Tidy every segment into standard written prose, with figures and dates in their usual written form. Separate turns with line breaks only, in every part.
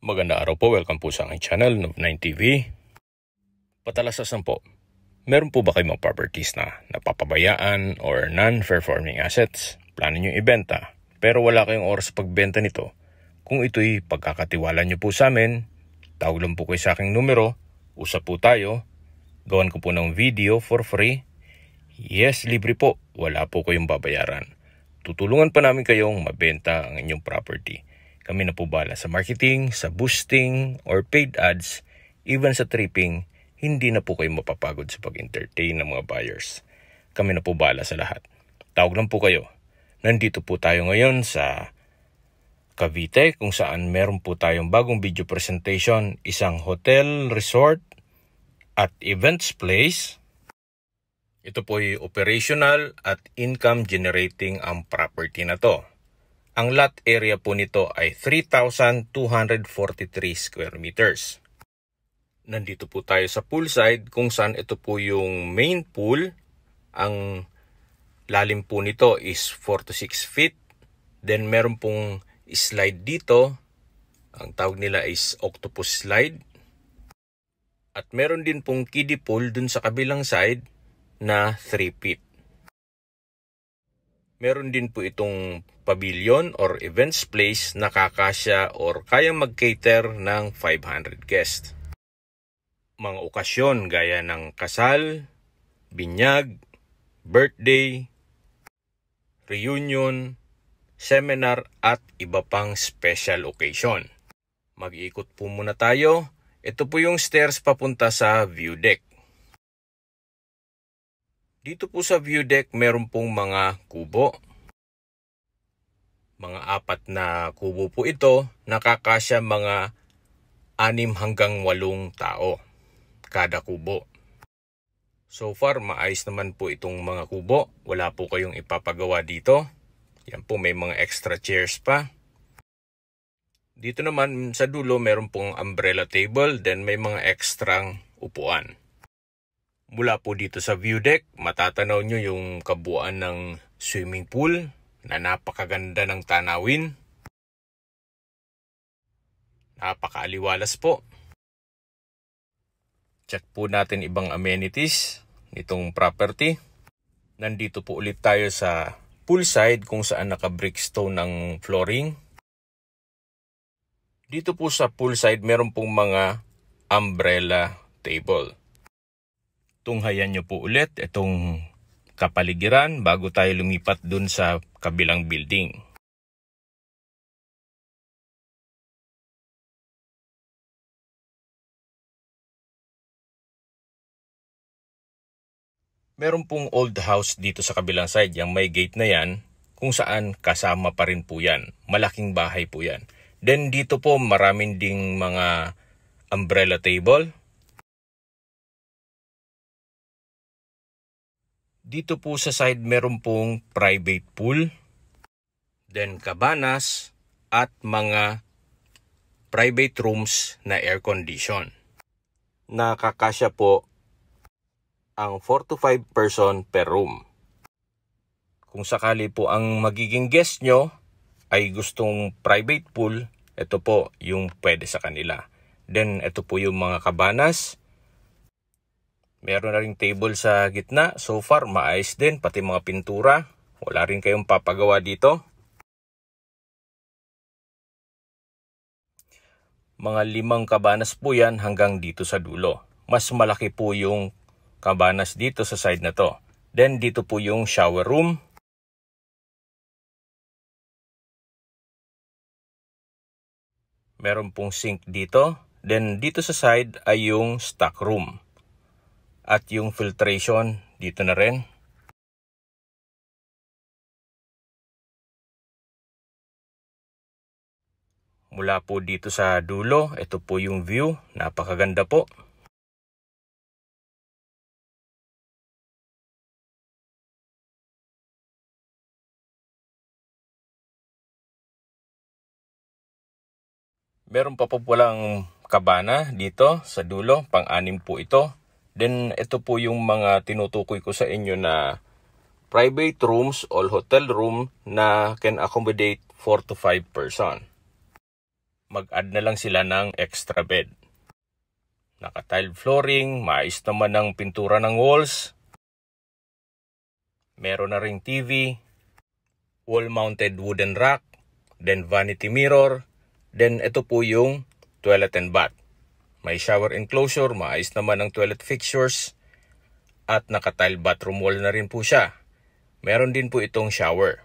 Magandang araw po, welcome po sa aking channel, Nov9 TV. Patalasasan po, meron po ba kayong mga properties na napapabayaan or non-performing assets? Plano nyo ibenta, pero wala kayong oras sa pagbenta nito. Kung ito'y pagkakatiwala nyo po sa amin, tawag lang po kayo sa aking numero, usap po tayo, gawan ko po ng video for free. Yes, libre po, wala po kayong babayaran. Tutulungan pa namin kayong mabenta ang inyong property. Kami na po bala sa marketing, sa boosting, or paid ads, even sa tripping, hindi na po kayo mapapagod sa pag-entertain ng mga buyers. Kami na po bala sa lahat. Tawag lang po kayo. Nandito po tayo ngayon sa Cavite, kung saan meron po tayong bagong video presentation, isang hotel, resort, at events place. Ito po ay operational at income generating ang property na to. Ang lot area po nito ay 3,243 square meters. Nandito po tayo sa poolside kung saan ito po yung main pool. Ang lalim po nito is 4 to 6 feet. Then meron pong slide dito. Ang tawag nila is octopus slide. At meron din pong kiddie pool dun sa kabilang side na 3 feet. Meron din po itong pavilion or events place na kakasya or kayang mag-cater ng 500 guests. Mga okasyon gaya ng kasal, binyag, birthday, reunion, seminar at iba pang special occasion. Mag-iikot po muna tayo. Ito po yung stairs papunta sa view deck. Dito po sa view deck, meron pong mga kubo. Mga 4 na kubo po ito, nakakasya mga 6 hanggang 8 tao kada kubo. So far, maayos naman po itong mga kubo. Wala po kayong ipapagawa dito. Yan po, may mga extra chairs pa. Dito naman sa dulo, meron pong umbrella table, then may mga ekstrang upuan. Mula po dito sa view deck, matatanaw nyo yung kabuuan ng swimming pool na napakaganda ng tanawin. Napakaaliwalas po. Check po natin ibang amenities nitong property. Nandito po ulit tayo sa poolside kung saan naka-brickstone ng flooring. Dito po sa poolside, meron pong mga umbrella table. Tunghayan nyo po ulit itong kapaligiran bago tayo lumipat dun sa kabilang building. Meron pong old house dito sa kabilang side, yung may gate na yan, kung saan kasama pa rin po yan. Malaking bahay po yan. Then dito po maraming ding mga umbrella table. Dito po sa side meron pong private pool, then cabanas at mga private rooms na air condition. Nakakasya po ang 4 to 5 person per room. Kung sakali po ang magiging guest nyo ay gustong private pool, ito po yung pwede sa kanila. Then ito po yung mga cabanas. Meron na ring table sa gitna. So far, maayos din. Pati mga pintura. Wala rin kayong papagawa dito. Mga 5 cabanas po yan hanggang dito sa dulo. Mas malaki po yung cabanas dito sa side na to. Then dito po yung shower room. Meron pong sink dito. Then dito sa side ay yung stock room. At yung filtration, dito na rin. Mula po dito sa dulo, ito po yung view. Napakaganda po. Meron pa po walang kabana dito sa dulo. Pang-6 po ito. Then ito po yung mga tinutukoy ko sa inyo na private rooms or hotel room na can accommodate 4 to 5 person. mag-add na lang sila ng extra bed. Naka-tile flooring, maayos naman ang pintura ng walls. Meron na ring TV, wall-mounted wooden rack, then vanity mirror, then ito po yung toilet and bath. May shower enclosure, maayos naman ang toilet fixtures, at naka-tile bathroom wall na rin po siya. Meron din po itong shower.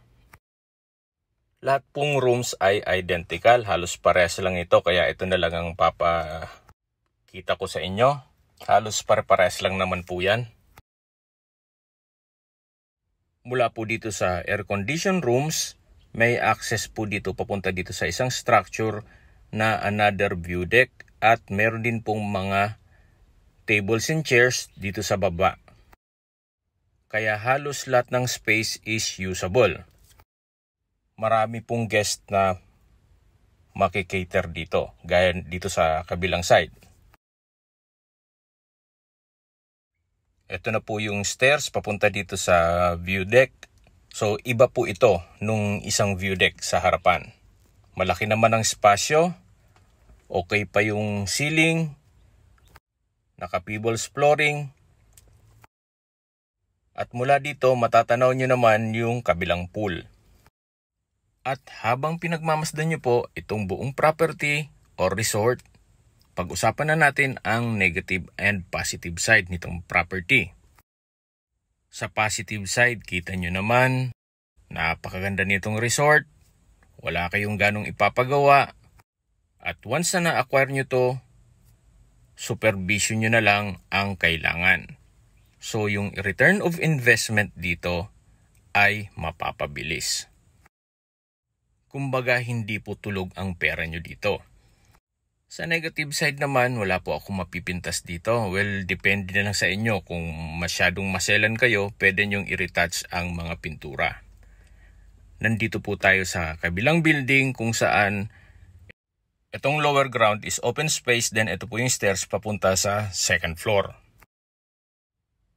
Lahat pong rooms ay identical, halos parehas lang ito, kaya ito na lang ang papakita ko sa inyo. Halos pare-parehas lang naman po yan. Mula po dito sa air condition rooms, may access po dito papunta dito sa isang structure na another view deck, at meron din pong mga tables and chairs dito sa baba. Kaya halos lahat ng space is usable. Marami pong guest na makikater dito, gaya dito sa kabilang side. Ito na po yung stairs papunta dito sa view deck. So iba po ito nung isang view deck sa harapan. Malaki naman ang spasyo. Okay pa yung ceiling. Naka-pebbles flooring. At mula dito matatanaw nyo naman yung kabilang pool. At habang pinagmamasdan nyo po itong buong property or resort, pag-usapan na natin ang negative and positive side nitong property. Sa positive side, kita nyo naman, napakaganda nitong resort, wala kayong ganong ipapagawa, at once na na-acquire nyo to, supervision nyo na lang ang kailangan. So yung return of investment dito ay mapapabilis. Kumbaga hindi po tulog ang pera nyo dito. Sa negative side naman, wala po akong mapipintas dito. Well, depende na lang sa inyo. Kung masyadong maselan kayo, pwede nyong i-retouch ang mga pintura. Nandito po tayo sa kabilang building kung saan itong lower ground is open space, then ito po yung stairs papunta sa second floor.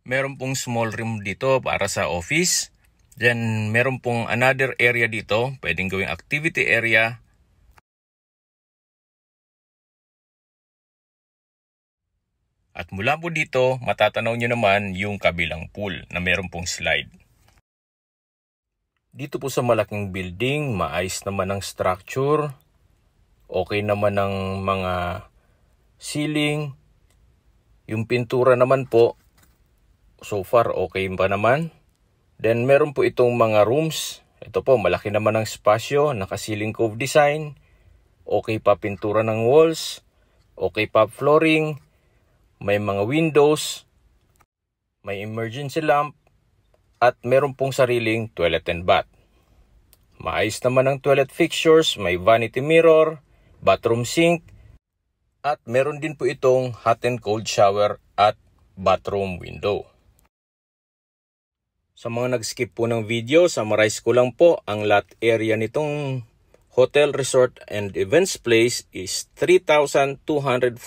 Meron pong small room dito para sa office. Then meron pong another area dito, pwedeng gawing activity area. At mula po dito, matatanaw nyo naman yung kabilang pool na meron pong slide. Dito po sa malaking building, maayos naman ang structure. Okay naman ang mga ceiling. Yung pintura naman po, so far okay pa naman. Then meron po itong mga rooms. Ito po, malaki naman ang spasyo, naka-ceiling cove design. Okay pa pintura ng walls. Okay pa flooring. May mga windows. May emergency lamp. At meron pong sariling toilet and bath. Maayos naman ang toilet fixtures, may vanity mirror, bathroom sink, at meron din po itong hot and cold shower at bathroom window. Sa mga nag-skip po ng video, summarize ko lang po, ang lot area nitong hotel, resort, and events place is 3,243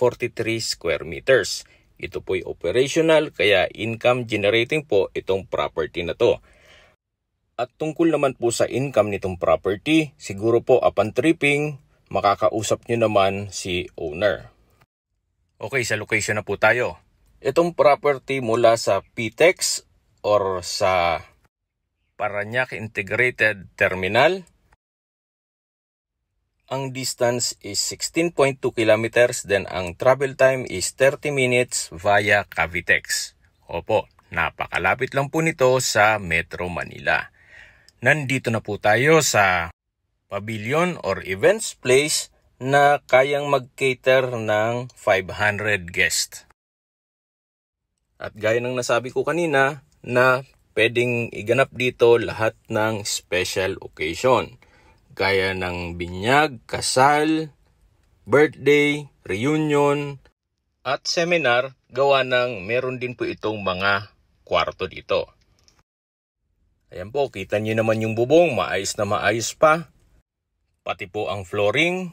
square meters. Ito po'y operational, kaya income generating po itong property na to. At tungkol naman po sa income nitong property, siguro po upon tripping, makakausap nyo naman si owner. Okay, sa location na po tayo. Itong property mula sa PTEX or sa Parañaque Integrated Terminal, ang distance is 16.2 kilometers, then ang travel time is 30 minutes via Cavitex. Opo, napakalapit lang po nito sa Metro Manila. Nandito na po tayo sa pavilion or events place na kayang mag-cater ng 500 guests. At gaya ng nasabi ko kanina na pwedeng iganap dito lahat ng special occasion. Gaya ng binyag, kasal, birthday, reunion, at seminar, gawa ng meron din po itong mga kwarto dito. Ayan po, kita nyo naman yung bubong, maayos na maayos pa. Pati po ang flooring.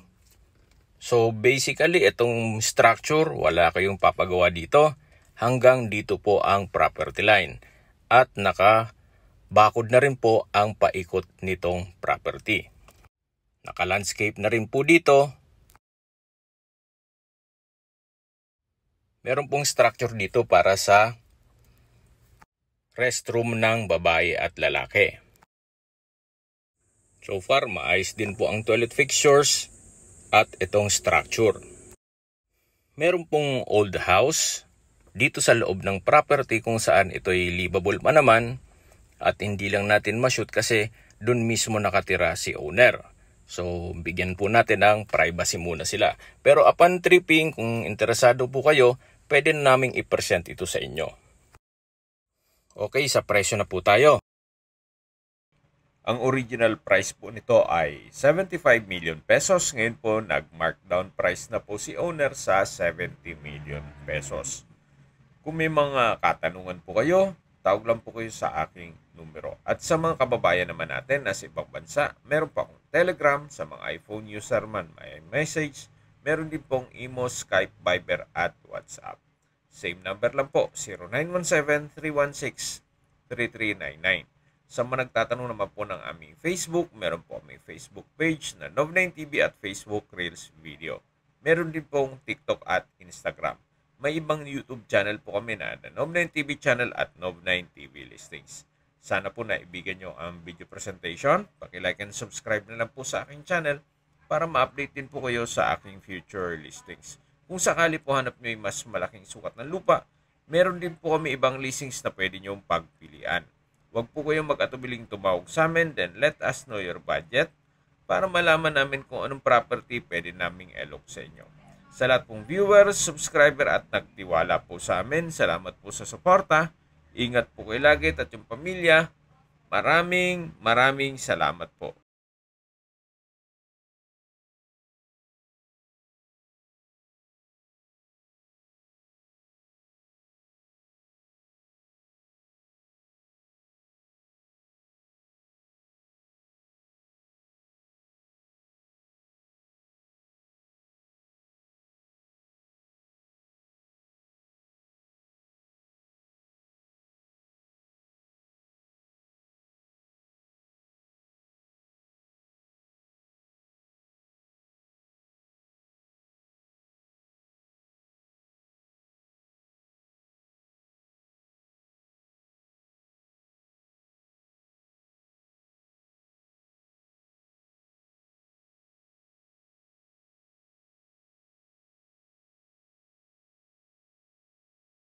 So basically, itong structure, wala kayong papagawa dito. Hanggang dito po ang property line. At naka-bakod na rin po ang paikot nitong property. Naka-landscape na rin po dito. Meron pong structure dito para sa restroom ng babae at lalaki. So far, maayos din po ang toilet fixtures at itong structure. Meron pong old house dito sa loob ng property kung saan ito'y livable pa naman at hindi lang natin ma-shoot kasi dun mismo nakatira si owner. So, bigyan po natin ng privacy muna sila. Pero upon tripping, kung interesado po kayo, pwede naming i-present ito sa inyo. Okay, sa presyo na po tayo. Ang original price po nito ay 75 million pesos. Ngayon po, nag-markdown price na po si owner sa 70 million pesos. Kung may mga katanungan po kayo, tawag lang po kayo sa aking numero. At sa mga kababayan naman natin na sa ibang bansa, meron pa akong Telegram. Sa mga iPhone user man, may message. Meron din pong Imo, Skype, Viber at WhatsApp. Same number lang po, 0917-316-3399. Sa mga nagtatanong naman po ng aming Facebook, meron po aming Facebook page na Nov9TV at Facebook Reels Video. Meron din pong TikTok at Instagram. May ibang YouTube channel po kami na Nov9TV channel at Nov9TV Listings. Sana po naibigan nyo ang video presentation. Paki-like and subscribe na lang po sa aking channel para ma-update din po kayo sa aking future listings. Kung sakali po hanap nyo yung mas malaking sukat ng lupa, meron din po kami ibang listings na pwede nyong pagpilian. Huwag po kayong mag-atubiling tumawag sa amin, then let us know your budget para malaman namin kung anong property pwede naming elok sa inyo. Sa lahat pong viewers, subscriber at nagtiwala po sa amin, salamat po sa suporta. Ingat po kayo lagi at yung pamilya. Maraming salamat po.